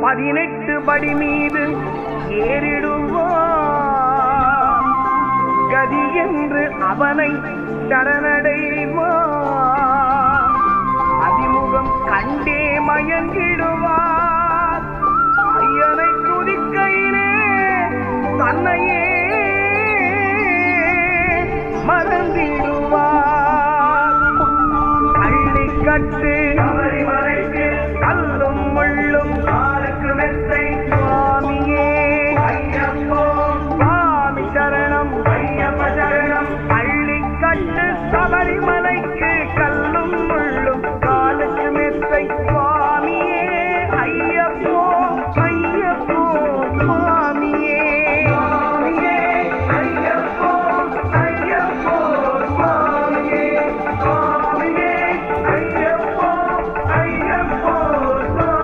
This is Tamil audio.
18 படி மீது ஏறிடுவார். கதி என்று அவனை சரணடைவார். அதிமுகம் கண்டே மயங்கிடுவார். ஐயனை துதிக்கையிலே தன்னையே மறந்திடுவார். கள்ளி கட்டு